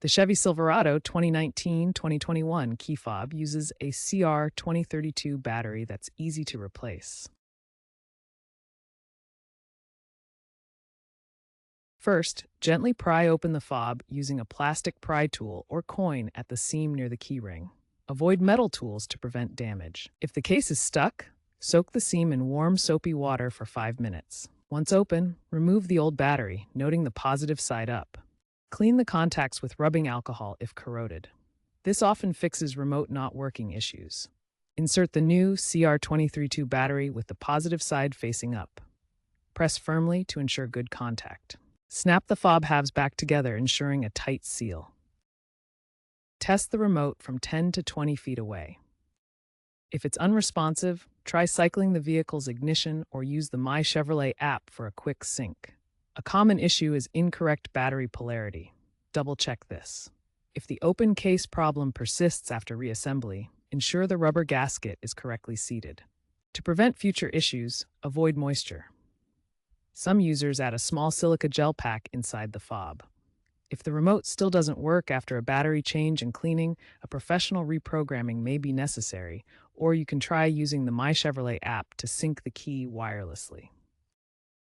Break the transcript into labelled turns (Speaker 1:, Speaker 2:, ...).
Speaker 1: The Chevy Silverado 2019-2021 key fob uses a CR2032 battery that's easy to replace. First, gently pry open the fob using a plastic pry tool or coin at the seam near the keyring. Avoid metal tools to prevent damage. If the case is stuck, soak the seam in warm, soapy water for 5 minutes. Once open, remove the old battery, noting the positive side up. Clean the contacts with rubbing alcohol if corroded. This often fixes remote not working issues. Insert the new CR232 battery with the positive side facing up. Press firmly to ensure good contact. Snap the fob halves back together, ensuring a tight seal. Test the remote from 10 to 20 feet away. If it's unresponsive, try cycling the vehicle's ignition or use the My Chevrolet app for a quick sync. A common issue is incorrect battery polarity. Double-check this. If the open case problem persists after reassembly, ensure the rubber gasket is correctly seated. To prevent future issues, avoid moisture. Some users add a small silica gel pack inside the fob. If the remote still doesn't work after a battery change and cleaning, a professional reprogramming may be necessary, or you can try using the My Chevrolet app to sync the key wirelessly.